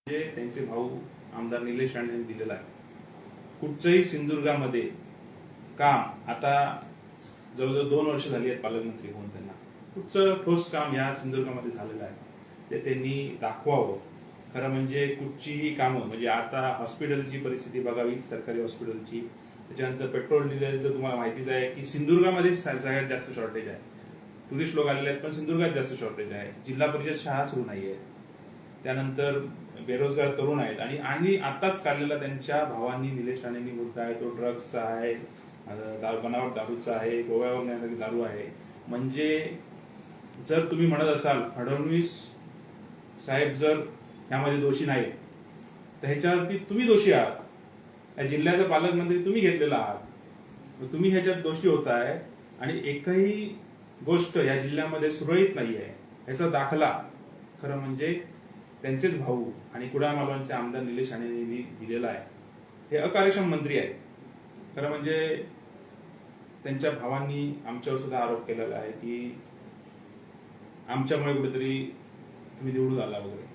त्यांचे भाऊ आमदार निलेश राणे यांनी दिलेला आहे. कुठचंही सिंधुदुर्गामध्ये काम आता जवळजवळ 2 वर्ष झाली आहेत पालकमंत्री होऊन त्यांना कुठचं ठोस काम या सिंधुदुर्गामध्ये झालेलं आहे ते त्यांनी दाखवावं. खरं म्हणजे कुठचीही कामं म्हणजे आता हॉस्पिटलची परिस्थिती बघावी, सरकारी हॉस्पिटलची. त्याच्यानंतर पेट्रोल डिझेलचं तुम्हाला माहितीच आहे की सिंधुदुर्गामध्ये सगळ्यात जास्त शॉर्टेज आहे. टुरिस्ट लोक आलेले आहेत पण सिंधुदुर्गात जास्त शॉर्टेज आहे. जिल्हा परिषद शाळा सुरू नाहीये. त्यानंतर बेरोजगार तरुण आहेत आणि आताच काढलेला त्यांच्या भावांनी निलेश राणेंनी मुद्दा आहे तो ड्रग्सचा आहे, बनावट दारूचा आहे, गोव्यावर नेणारी दारू आहे. म्हणजे जर तुम्ही म्हणत असाल फडणवीस साहेब जर यामध्ये दोषी नाहीत तर ह्याच्यावरती तुम्ही दोषी आहात. या जिल्ह्याचा पालकमंत्री तुम्ही घेतलेला आहात, तुम्ही ह्याच्यात दोषी होताय आणि एकही गोष्ट या जिल्ह्यामध्ये सुरळीत नाहीये. ह्याचा दाखला खरं म्हणजे त्यांचेच भाऊ आणि कुडाळ मालवणचे आमदार निलेश राणेंनी दिलेला आहे. हे अकार्यक्षम मंत्री आहेत. खरं म्हणजे त्यांच्या भावांनी आमच्यावर सुद्धा आरोप केलेला आहे की आमच्यामुळे कुठेतरी तुम्ही निवडून आला वगैरे.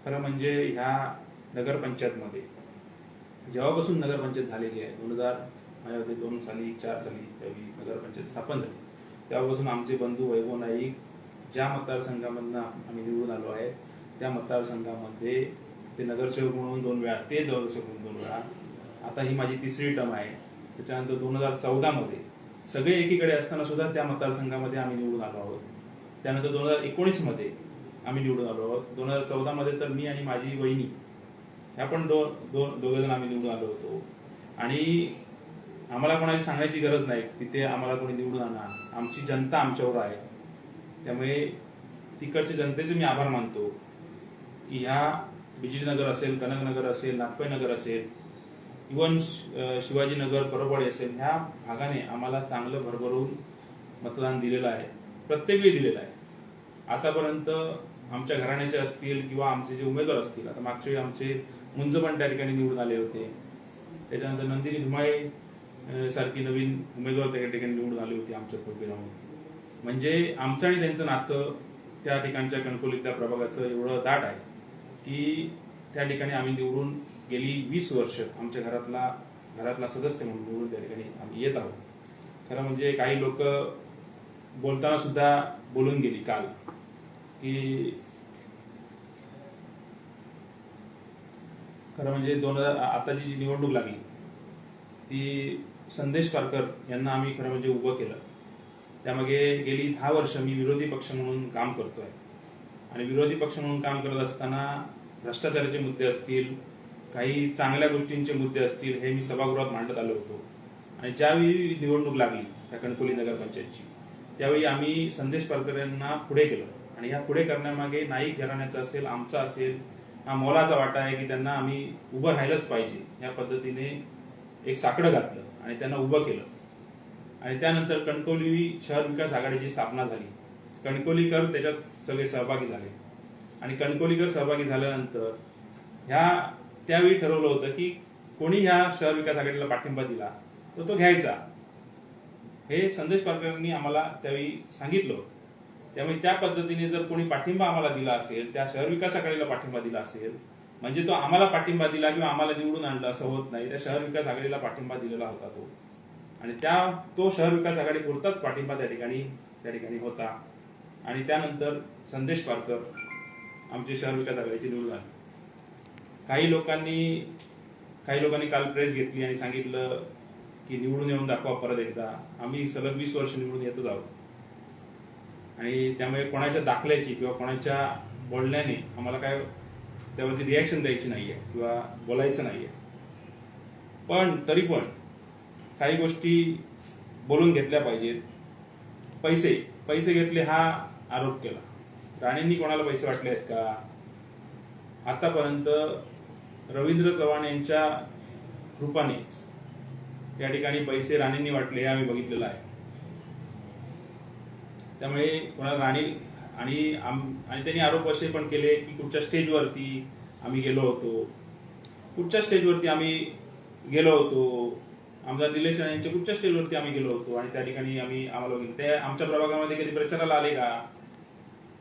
खरं म्हणजे ह्या नगरपंचायतमध्ये जेव्हापासून नगरपंचायत झालेली आहे 2002 साली 4 साली त्यावेळी नगरपंचायत स्थापन झाली तेव्हापासून आमचे बंधू वैभव नाईक ज्या मतदारसंघामधनं आम्ही निवडून आलो आहे त्या मतदारसंघामध्ये ते नगरसेवक म्हणून 2 वेळा, ते नगरसेवक म्हणून 2 वेळा, आता ही माझी 3री टर्म आहे. त्याच्यानंतर 2014 मध्ये सगळे एकीकडे असताना सुद्धा त्या मतदारसंघामध्ये आम्ही निवडून आलो आहोत. त्यानंतर 2019 मध्ये आम्ही निवडून आलो आहोत. 2014 मध्ये तर मी आणि माझी वहिनी ह्या पण दोघे जण आम्ही निवडून आलो होतो. आणि आम्हाला कोणाची सांगायची गरज नाही की ते आम्हाला कोणी निवडून आणा. आमची जनता आमच्यावर आहे. त्यामुळे तिकडच्या जनतेचे मी आभार मानतो. ह्या बिजलीनगर असेल, कनकनगर असेल, नागपईनगर असेल, इव्हन शिवाजीनगर, परबवाडी असेल, ह्या भागाने आम्हाला चांगलं भरभरून मतदान दिलेलं आहे. प्रत्येक वेळी दिलेलं आहे. आतापर्यंत आमच्या घराण्याचे असतील किंवा आमचे जे उमेदवार असतील, आता मागच्या वेळी आमचे मुंज पण त्या ठिकाणी निवडून आले होते. त्याच्यानंतर नंदिनी धुमाळे सारखी नवीन उमेदवार त्या ठिकाणी निवडून आली होती आमच्या उभे राहून. म्हणजे आमचं आणि त्यांचं नातं त्या ठिकाणच्या कणकवलीतल्या प्रभागाचं एवढं दाट आहे की त्या ठिकाणी आम्ही निवडून गेली 20 वर्ष आमच्या घरातला सदस्य म्हणून निवडून त्या ठिकाणी आम्ही येत आहोत. खरं म्हणजे काही लोक बोलताना सुद्धा बोलून गेली काल की खरं म्हणजे आताची जी निवडणूक लागली ती संदेश पारकर यांना आम्ही खरं म्हणजे उभं केलं. त्यामागे गेली 10 वर्ष मी विरोधी पक्ष म्हणून काम करतोय आणि विरोधी पक्ष म्हणून काम करत असताना भ्रष्टाचाराचे मुद्दे असतील, काही चांगल्या गोष्टींचे मुद्दे असतील, हे मी सभागृहात मांडत आलो होतो. आणि ज्यावेळी निवडणूक लागली त्या कणकवली नगरपंचायतची त्यावेळी आम्ही संदेश पारकर यांना पुढे केलं. आणि ह्या पुढे करण्यामागे नाईक घराण्याचा असेल, आमचा असेल, हा मोलाचा वाटा आहे की त्यांना आम्ही उभं राहिलंच पाहिजे या पद्धतीने एक साकडं घातलं आणि त्यांना उभं केलं. आणि त्यानंतर कणकवली शहर विकास आघाडीची स्थापना झाली. कणकवलीकर त्याच्यात सगळे सहभागी झाले आणि कणकवलीकर सहभागी झाल्यानंतर त्यावेळी ठरवलं होतं की कोणी ह्या शहर विकास आघाडीला पाठिंबा दिला तर तो घ्यायचा. हे संदेश पारकरांनी आम्हाला त्यावेळी सांगितलं होतं. त्यामुळे त्या पद्धतीने जर कोणी पाठिंबा आम्हाला दिला असेल, त्या शहर विकास आघाडीला पाठिंबा दिला असेल, म्हणजे तो आम्हाला पाठिंबा दिला किंवा आम्हाला निवडून आणलं असं होत नाही. त्या शहर विकास आघाडीला पाठिंबा दिलेला होता तो. आणि तो शहर विकास आघाडी पुरताच पाठिंबा त्या ठिकाणी होता. आणि त्यानंतर संदेश पारकर आमचे शहर विकास आघाडीचे निवडून आले. काही लोकांनी काल प्रेस घेतली आणि सांगितलं की निवडून येऊन दाखवा परत एकदा. आम्ही सलग 20 वर्ष निवडून येतच आहोत आणि त्यामुळे कोणाच्या दाखल्याची किंवा कोणाच्या बोलण्याने आम्हाला काय त्यावरती रिॲक्शन द्यायची नाहीये किंवा बोलायचं नाहीये. पण तरी पण काही गोष्टी बोलून घेतल्या पाहिजेत. पैसे घेतले हा आरोप केला. राणेंनी कोणाला पैसे वाटले आहेत का? आतापर्यंत रवींद्र चव्हाण यांच्या रूपानेच या ठिकाणी पैसे राणेंनी वाटले हे आम्ही बघितलेलं आहे. त्यामुळे कोणाला राणे आणि त्यांनी आरोप असे पण केले की कुठच्या स्टेजवरती आम्ही गेलो होतो, आमदार निलेश राणे यांच्या कुठच्या स्टेजवरती आम्ही गेलो होतो आणि त्या ठिकाणी आम्हाला बघितलं. ते आमच्या प्रभागामध्ये कधी प्रचाराला आले का?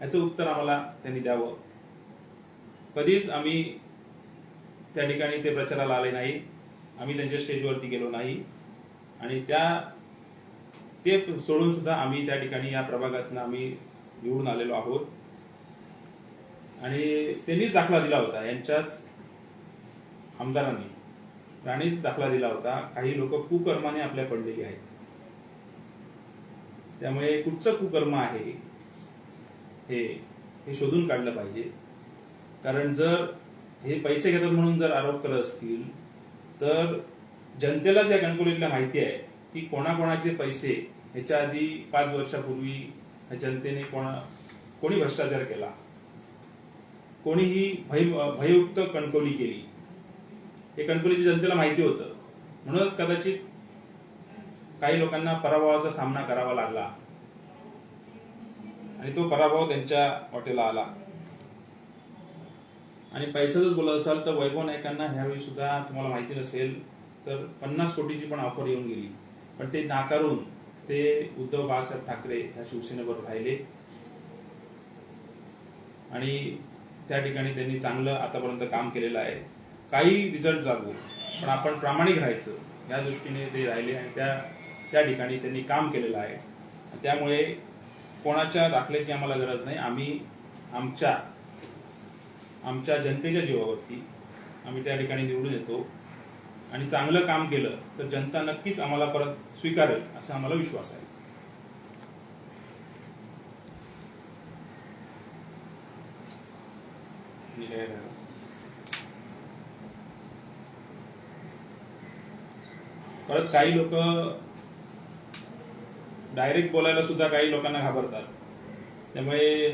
याचं उत्तर आम्हाला त्यांनी द्यावं. कधीच आम्ही त्या ठिकाणी ते प्रचाराला आले नाही, आम्ही त्यांच्या स्टेजवरती गेलो नाही आणि ते सोडून सुद्धा आम्ही त्या ठिकाणी या प्रभागातून आम्ही निवडून आलेलो आहोत आणि त्यांनीच दाखला दिला होता, यांच्याच आमदारांनी राणीत दाखला दिला होता. काही लोक कुकर्माने आपल्या पडलेली आहेत. त्यामुळे कुठचं कुकर्म आहे हे शोधून काढलं पाहिजे. कारण जर हे पैसे घेतात म्हणून जर आरोप करत असतील तर जनतेलाच या कणकवलीतल्या माहिती आहे की कोणाकोणाचे पैसे ह्याच्या आधी 5 वर्षापूर्वी जनतेने कोणी भ्रष्टाचार केला, कोणीही भययुक्त कणकवली केली, हे कणकवलीच्या जनतेला माहिती होतं. म्हणूनच कदाचित काही लोकांना पराभवाचा सामना करावा लागला आणि तो पराभव त्यांच्या वाटेला आला. आणि पैशाच बोलत असाल तर वैभव नाईकांना ह्यावेळी सुद्धा तुम्हाला माहिती नसेल तर 50 कोटीची पण ऑफर येऊन गेली, पण ते नाकारून ते उद्धव बाळासाहेब ठाकरे ह्या शिवसेनेबरोबर राहिले आणि त्या ठिकाणी त्यांनी चांगलं आतापर्यंत काम केलेलं आहे. काही रिझल्ट लागू पण आपण प्रामाणिक राहायचं या दृष्टीने ते राहिले आणि त्या ठिकाणी त्यांनी काम केलेलं आहे. त्यामुळे कोणाच्या दाखल्याची आम्हाला गरज नाही. आम्ही आमच्या जनतेच्या जीवावरती आम्ही त्या ठिकाणी निवडून येतो आणि चांगलं काम केलं तर जनता नक्कीच आम्हाला परत स्वीकारेल असा आम्हाला विश्वास आहे. परत काही लोक डायरेक्ट बोलायला सुद्धा काही लोकांना घाबरतात. त्यामुळे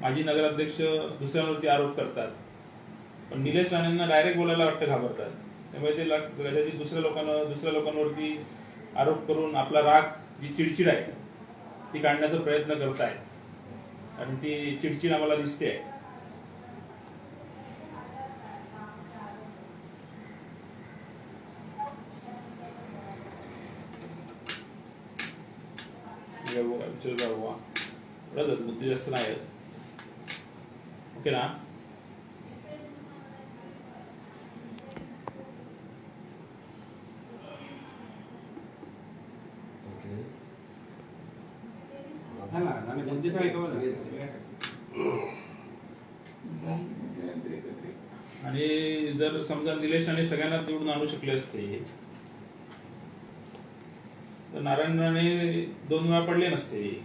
माजी नगराध्यक्ष दुसऱ्यांवरती आरोप करतात, पण निलेश राणेंना डायरेक्ट बोलायला वाटतं घाबरतात. त्यामुळे ते कदाचित दुसऱ्या लोकांवरती आरोप करून आपला राग, जी चिडचिड आहे ती काढण्याचा प्रयत्न करतायत आणि ती चिडचिड आम्हाला दिसते आहे. बुद्धी जास्त नाही. ओके ना? आणि जर समजा निलेश राणे सगळ्यांना निवडून आणू शकले असते तर नारायण राणे 2 वेळा पडले नसते.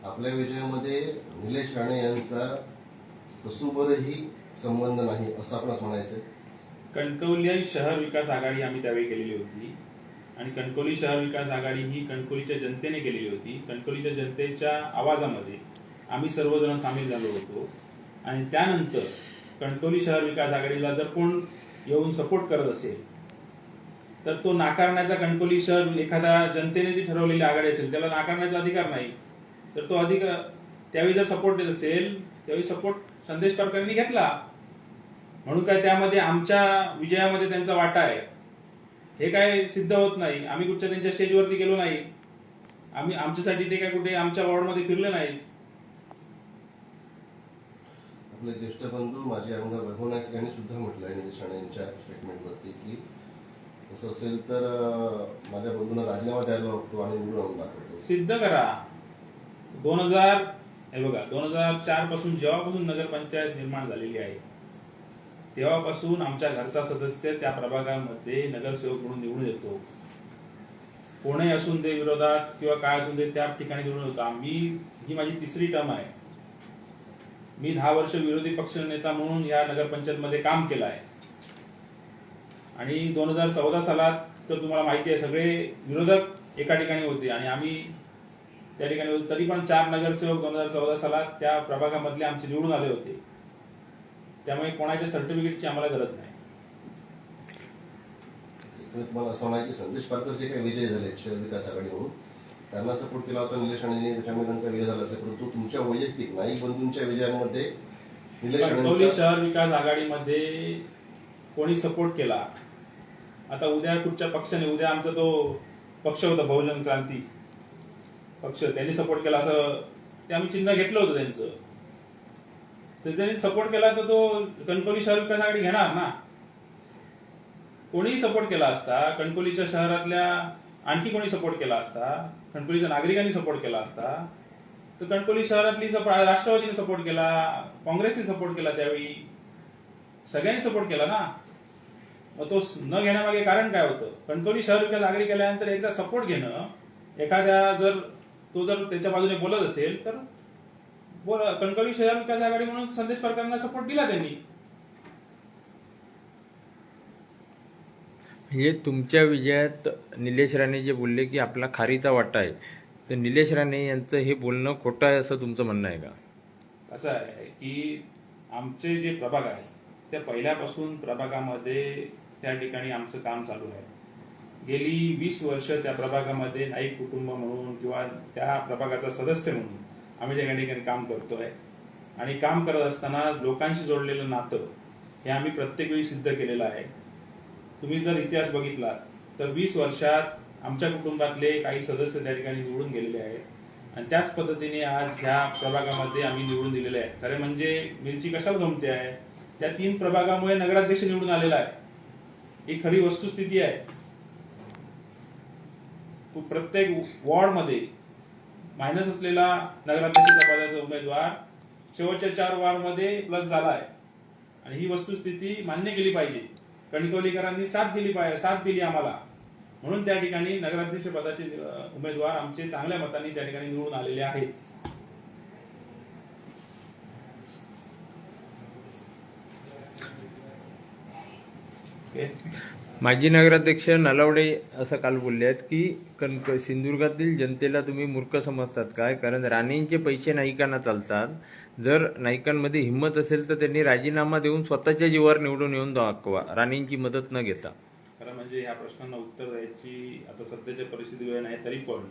आपल्या विजयामध्ये निलेश राणे यांचा तसूभरही संबंध नाही असं आपणास म्हणायचंय. कणकवली शहर विकास आघाडी आम्ही त्यावेळी केलेली होती आणि कणकवली शहर विकास आघाडी ही कणकवलीच्या जनतेने केलेली होती. कणकवलीच्या जनतेच्या आवाजामध्ये आम्ही सर्वजण सामील झालो होतो आणि त्यानंतर कणकवली शहर विकास आघाडीला जर कोण येऊन सपोर्ट करत असेल तर तो नाकारण्याचा, कणकवली शहर एखाद्या जनतेने जी ठरवलेली आघाडी असेल त्याला नाकारण्याचा अधिकार नाही. तर तो अधिकार त्यावेळी जर सपोर्ट देत असेल त्यावेळी सपोर्ट संदेश पारकरांनी घेतला म्हणून काय त्यामध्ये आमच्या विजयामध्ये त्यांचा वाटा आहे हे काय सिद्ध होत नाही. आम्ही कुठच्या त्यांच्या स्टेजवरती गेलो नाही, आमच्यासाठी ते काय कुठे आमच्या वॉर्डमध्ये फिरले नाही. आपले ज्येष्ठ बंधू माजी आमदार वैभव नाईक यांनी सुद्धा म्हटलं आहे निलेश राणे यांच्या स्टेटमेंटवरती की असं असेल तर माझ्या बंधूंना राजीनामा द्यायला लागतो आणि निवडून आणून दाखवतो. सिद्ध करा. 2004 पासून जेव्हापासून नगरपंचायत निर्माण झालेली आहे तेव्हापासून आमच्या घरचा सदस्य त्या प्रभागामध्ये नगरसेवक म्हणून निवडून येतो. कोणी असून दे विरोधात किंवा काय असून दे त्या ठिकाणी निवडून येतो. ही माझी 3री टर्म आहे. मी 10 वर्ष विरोधी पक्ष नेता म्हणून या नगरपंचायतमध्ये काम केलं आहे आणि 2014 सालात तर तुम्हाला माहिती आहे सगळे विरोधक एका ठिकाणी होते आणि आम्ही त्या ठिकाणी होतो. तरी पण 4 नगरसेवक 2014 सालात त्या प्रभागामधले आमचे निवडून आले होते. त्यामुळे कोणाच्या सर्टिफिकेटची आम्हाला गरज नाही. तुम्हाला असं म्हणायचं संदेश पारकर जे काही विजय झाले शहर विकास आघाडी म्हणून त्यांना सपोर्ट केला होता निलेश राणेंनी, त्याच्यामुळे त्यांचा विजय झाला असेल. परंतु तुमच्या वैयक्तिक नाईक बंधूंच्या विजयामध्ये कणकवली शहर विकास आघाडीमध्ये कोणी सपोर्ट केला आता उद्या कुठच्या पक्षाने, उद्या आमचा तो पक्ष होता बहुजन क्रांती पक्ष, त्यांनी सपोर्ट केला असं ते आम्ही चिन्ह घेतलं होतं त्यांचं, तर त्यांनी सपोर्ट केला तर तो कणकवली शहर विकास आघाडी घेणार ना. कोणीही सपोर्ट केला असता, कणकवलीच्या शहरातल्या आणखी कोणी सपोर्ट केला असता, कणकवलीच्या नागरिकांनी सपोर्ट केला असता, तर कणकवली शहरातली राष्ट्रवादीने सपोर्ट केला, काँग्रेसने सपोर्ट केला, त्यावेळी सगळ्यांनी सपोर्ट केला ना. मग तो न घेण्यामागे कारण काय होतं? कणकवली शहर विकास आघाडी केल्यानंतर एकदा सपोर्ट घेणं, एखाद्या जर त्याच्या बाजूने बोलत असेल तर कणकवली शहर विकास आघाडी म्हणून संदेश पारकरांना सपोर्ट दिला त्यांनी. म्हणजे तुमच्या विजयात निलेश राणे जे बोलले की आपला खारीचा वाटा आहे, तर निलेश राणे यांचं हे बोलणं खोटं आहे असं तुमचं म्हणणं आहे का? असं आहे की आमचे जे प्रभाग आहेत त्या पहिल्यापासून प्रभागामध्ये त्या ठिकाणी आमचं काम चालू आहे. गेली 20 वर्ष त्या प्रभागामध्ये नाईक कुटुंब म्हणून किंवा त्या प्रभागाचा सदस्य म्हणून आम्ही त्या ठिकाणी काम करतोय. आणि काम करत असताना लोकांशी जोडलेलं नातं हे आम्ही प्रत्येक वेळी सिद्ध केलेलं आहे. तुम्ही जर इतिहास बघितला तर 20 वर्षात आमच्या कुटुंबातले काही सदस्य त्या ठिकाणी निवडून गेलेले आहेत आणि त्याच पद्धतीने आज ह्या प्रभागामध्ये आम्ही निवडून दिलेले आहे. खरे म्हणजे मिरची कशावर जमते आहे, त्या 3 प्रभागामुळे नगराध्यक्ष निवडून आलेला आहे. ही खरी वस्तुस्थिती आहे. तो प्रत्येक वॉर्डमध्ये मायनस असलेला नगराध्यक्षाचा पदाचा उमेदवार शेवटच्या 4 वॉर्डमध्ये प्लस झाला आहे. आणि ही वस्तुस्थिती मान्य केली पाहिजे. कणकवलीकरांनी साथ दिली आम्हाला, म्हणून त्या ठिकाणी नगराध्यक्ष पदाचे उमेदवार आमचे चांगल्या मतांनी त्या ठिकाणी निवडून आलेले आहेत. माजी नगराध्यक्ष नलावडे असं काल बोलले आहेत की सिंधुदुर्गातील जनतेला तुम्ही मूर्ख समजतात काय, कारण राणेंचे पैसे नाईकांना चालतात. जर नाईकांमध्ये हिंमत असेल तर त्यांनी राजीनामा देऊन स्वतःच्या जीवावर निवडून येऊन दाखवा, राणेंची मदत न घेता. खरं म्हणजे ह्या प्रश्नांना उत्तर द्यायची आता सध्याच्या परिस्थिती वेळ नाही. तरी पण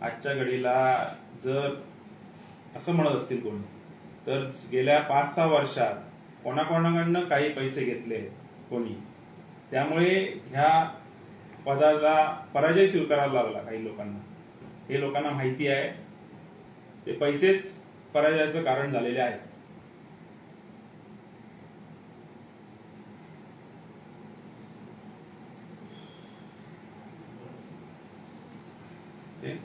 आजच्या घडीला जर असं म्हणत असतील कोणी, तर गेल्या 5-6 वर्षात कोणाकोणाकडनं काही पैसे घेतले कोणी, त्यामुळे ह्या पदाला पराजय स्वीकारावा लागला काही लोकांना. हे लोकांना माहिती आहे. ते पैसेच पराजयाचं कारण झालेले आहे. ते